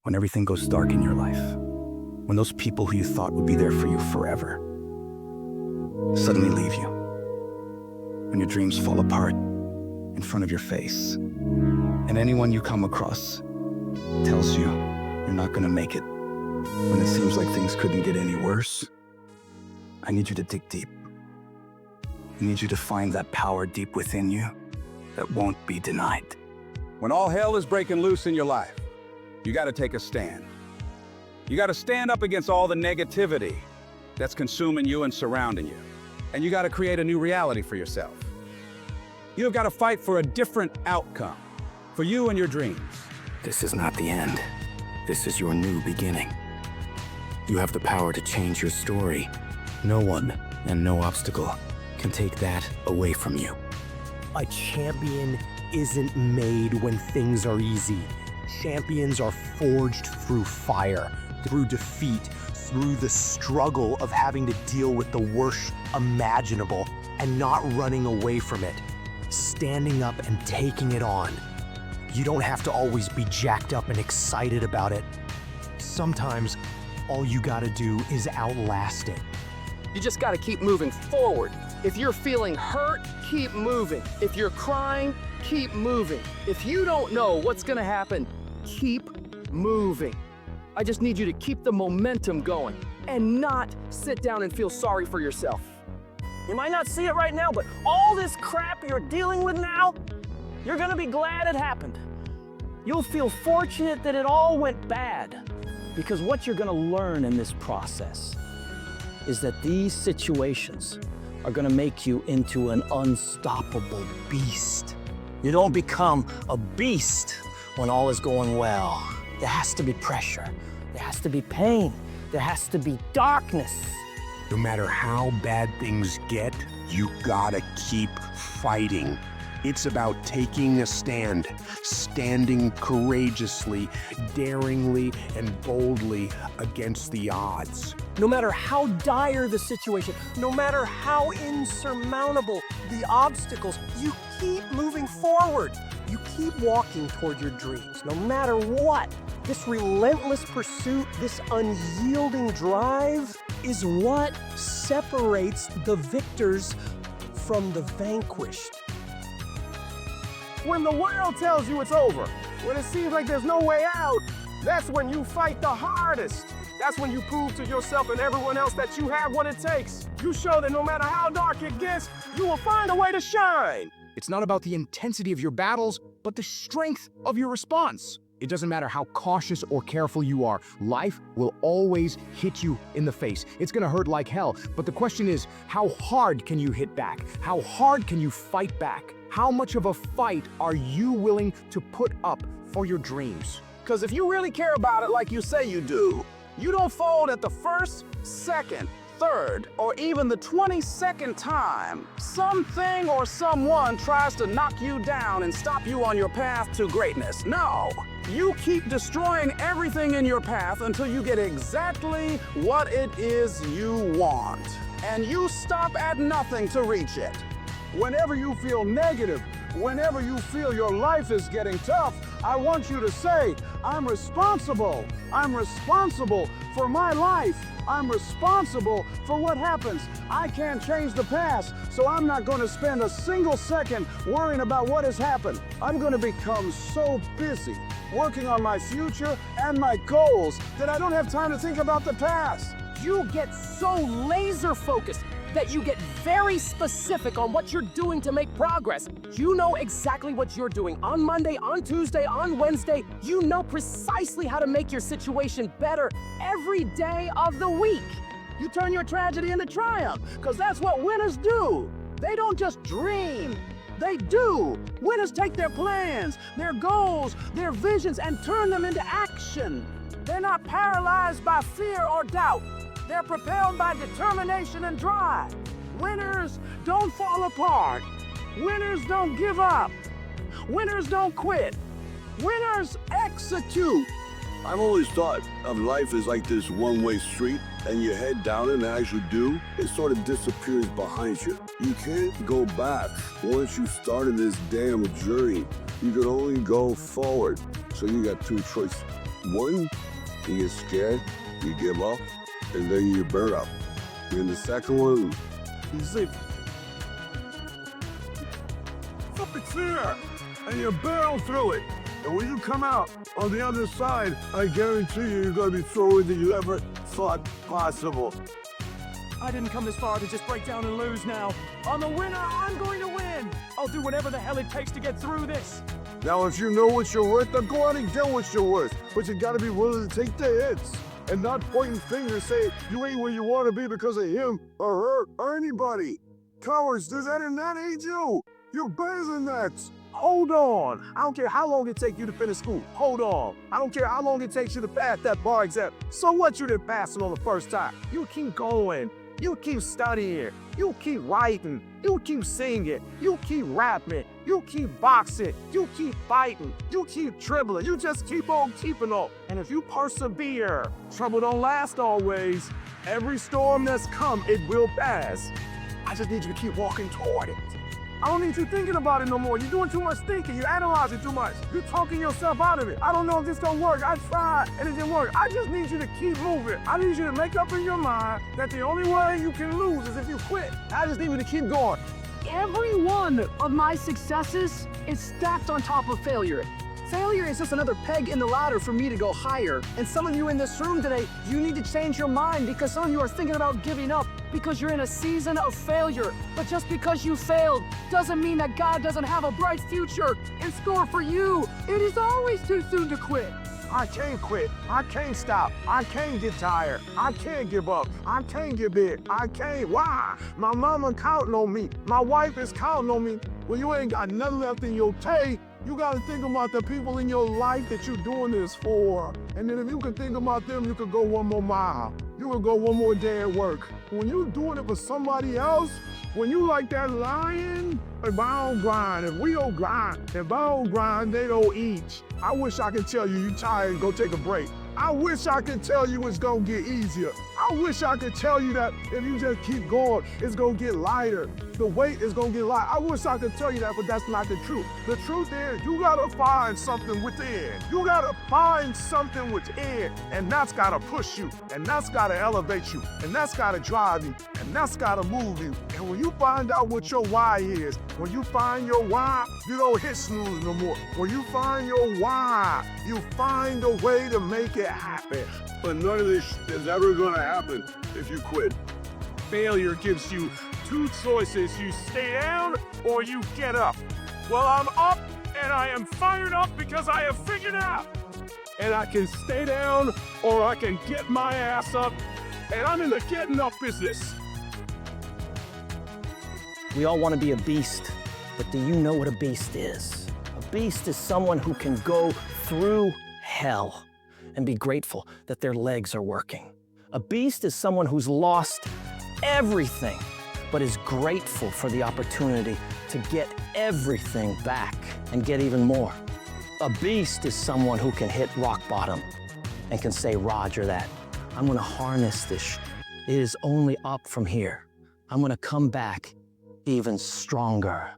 When everything goes dark in your life. When those people who you thought would be there for you forever suddenly leave you. When your dreams fall apart in front of your face. And anyone you come across tells you you're not gonna make it. When it seems like things couldn't get any worse. I need you to dig deep. I need you to find that power deep within you that won't be denied. When all hell is breaking loose in your life, you gotta take a stand. You gotta stand up against all the negativity that's consuming you and surrounding you. And you gotta create a new reality for yourself. You've gotta fight for a different outcome, for you and your dreams. This is not the end. This is your new beginning. You have the power to change your story. No one and no obstacle can take that away from you. A champion isn't made when things are easy. Champions are forged through fire, through defeat, through the struggle of having to deal with the worst imaginable and not running away from it. Standing up and taking it on. You don't have to always be jacked up and excited about it. Sometimes, all you gotta do is outlast it. You just gotta keep moving forward. If you're feeling hurt, keep moving. If you're crying, keep moving. If you don't know what's gonna happen, keep moving. I just need you to keep the momentum going and not sit down and feel sorry for yourself. You might not see it right now, but all this crap you're dealing with now, you're gonna be glad it happened. You'll feel fortunate that it all went bad, because what you're gonna learn in this process is that these situations are gonna make you into an unstoppable beast. You don't become a beast when all is going well. There has to be pressure, there has to be pain, there has to be darkness. No matter how bad things get, you gotta keep fighting. It's about taking a stand, standing courageously, daringly, and boldly against the odds. No matter how dire the situation, no matter how insurmountable the obstacles, you keep moving forward. You keep walking toward your dreams, no matter what. This relentless pursuit, this unyielding drive is what separates the victors from the vanquished. When the world tells you it's over, when it seems like there's no way out, that's when you fight the hardest. That's when you prove to yourself and everyone else that you have what it takes. You show that no matter how dark it gets, you will find a way to shine. It's not about the intensity of your battles, but the strength of your response. It doesn't matter how cautious or careful you are, life will always hit you in the face. It's gonna hurt like hell, but the question is, how hard can you hit back? How hard can you fight back? How much of a fight are you willing to put up for your dreams? Because if you really care about it like you say you do, you don't fold at the first, second, third, or even the 22nd time something or someone tries to knock you down and stop you on your path to greatness. No, you keep destroying everything in your path until you get exactly what it is you want. And you stop at nothing to reach it. Whenever you feel negative, whenever you feel your life is getting tough, I want you to say, I'm responsible. I'm responsible for my life. I'm responsible for what happens. I can't change the past, so I'm not going to spend a single second worrying about what has happened. I'm going to become so busy working on my future and my goals that I don't have time to think about the past. You get so laser focused that you get very specific on what you're doing to make progress. You know exactly what you're doing on Monday, on Tuesday, on Wednesday. You know precisely how to make your situation better every day of the week. You turn your tragedy into triumph, because that's what winners do. They don't just dream, they do. Winners take their plans, their goals, their visions, and turn them into action. They're not paralyzed by fear or doubt. They're propelled by determination and drive. Winners don't fall apart. Winners don't give up. Winners don't quit. Winners execute. I've always thought of life as like this one-way street, and you head down it, and as you do, it sort of disappears behind you. You can't go back. Once you started this damn journey, you can only go forward. So you got two choices. one, you get scared, you give up, and then you burn up. And the second one, you say, It's there, and you barrel through it. And when you come out on the other side, I guarantee you, you're gonna be througher than you ever thought possible. I didn't come this far to just break down and lose now. I'm a winner. I'm going to win. I'll do whatever the hell it takes to get through this. Now, if you know what you're worth, then go out and get what you're worth. But you gotta be willing to take the hits and not pointing fingers saying you ain't where you wanna be because of him or her or anybody. Cowards, does that and that ain't you. You're better than that. Hold on. I don't care how long it takes you to finish school. Hold on. I don't care how long it takes you to pass that bar exam. So what, you didn't pass it on the first time? You keep going. You keep studying. You keep writing. You keep singing. You keep rapping. You keep boxing. You keep fighting. You keep dribbling. You just keep on keeping on. And if you persevere, trouble don't last always. Every storm that's come, it will pass. I just need you to keep walking toward it. I don't need you thinking about it no more. You're doing too much thinking. You're analyzing too much. You're talking yourself out of it. I don't know if this gonna work. I tried and it didn't work. I just need you to keep moving. I need you to make up in your mind that the only way you can lose is if you quit. I just need you to keep going. Every one of my successes is stacked on top of failure. Failure is just another peg in the ladder for me to go higher. And some of you in this room today, you need to change your mind because some of you are thinking about giving up because you're in a season of failure. But just because you failed doesn't mean that God doesn't have a bright future in store for you. It is always too soon to quit. I can't quit. I can't stop. I can't get tired. I can't give up. I can't get big. I can't. Why? My mama counting on me. My wife is counting on me. Well, you ain't got nothing left in your tank. You gotta think about the people in your life that you're doing this for. And then if you can think about them, you can go one more mile. You can go one more day at work. When you're doing it for somebody else, when you like that lion, if I don't grind, if we don't grind, if I don't grind, they don't eat. I wish I could tell you you tired and go take a break. I wish I could tell you it's gonna get easier. I wish I could tell you that if you just keep going, it's gonna get lighter. The weight is gonna get light. I wish I could tell you that, but that's not the truth. The truth is, you gotta find something within. You gotta find something within, and that's gotta push you, and that's gotta elevate you, and that's gotta drive you, and that's gotta move you. And when you find out what your why is, when you find your why, you don't hit snooze no more. When you find your why, you find a way to make it happen. but none of this is ever gonna happen if you quit. Failure gives you two choices. You stay down or you get up. Well, I'm up and I am fired up because I have figured out. And I can stay down or I can get my ass up. And I'm in the getting up business. We all want to be a beast, but do you know what a beast is? A beast is someone who can go through hell and be grateful that their legs are working. A beast is someone who's lost everything, but is grateful for the opportunity to get everything back and get even more. A beast is someone who can hit rock bottom and can say, Roger that. I'm gonna harness this. It is only up from here. I'm gonna come back even stronger.